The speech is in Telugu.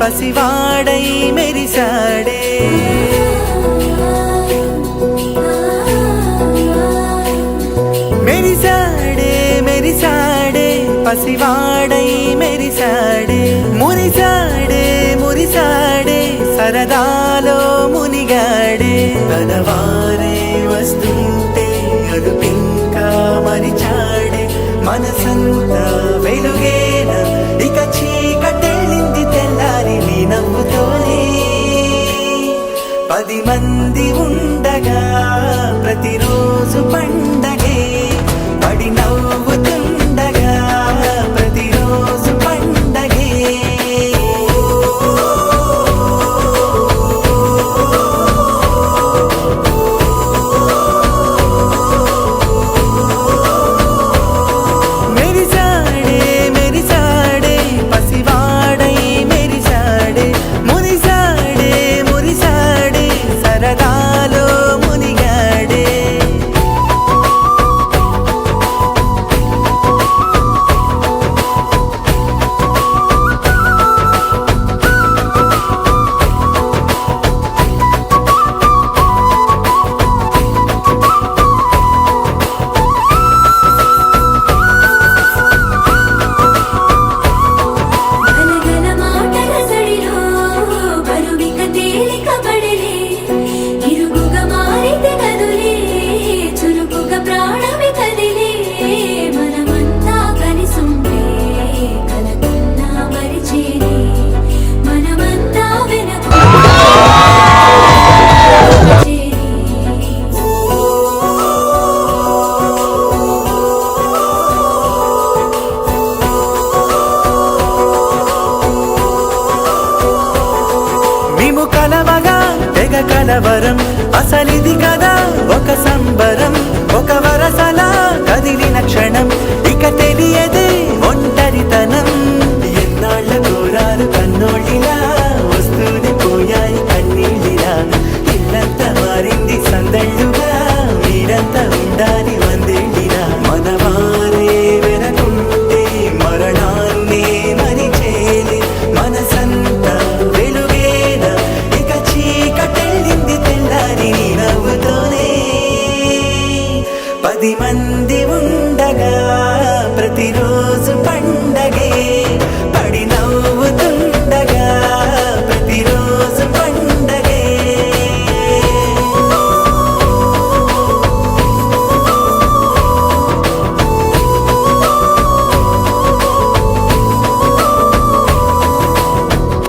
పసివాడై మెరిసాడే మెరిసాడే మెరిసాడే పసివాడై మెరిసాడే మురిసాడే మురిసాడే సరదాలో మునిగాడే తనవారే వస్తుంటే అదుపింకా మరిచాడే మనసంతా వెలుగేన ఇక చీకటెళ్ళింది తెల్లారి నీ నవ్వుతోనే 10 మంది ఉండగా ప్రతిరోజు పండగే పడి నవ్వుతుండగా ప్రతిరోజు పండగే మెరిసాడే మెరిసాడే పసివాడై మెరిసాడే మురిసాడే మురిసాడే సరదాలో మునిగాడే గలగల మాటల సడిలో బరువిక తేలిక పడలే ఇరుగుగా మారితే కదులే చురుకుగా ప్రాణమి కదిలే మనమంతా కలిసుంటే కలకున్నా మరిచేనే మనమంతా వెనక మేము కలవగా తెగ కలవరం అసలిది కదా ఒక సంబరం ఒక వరసలా కదిలిన క్షణం ఇక తెలియదు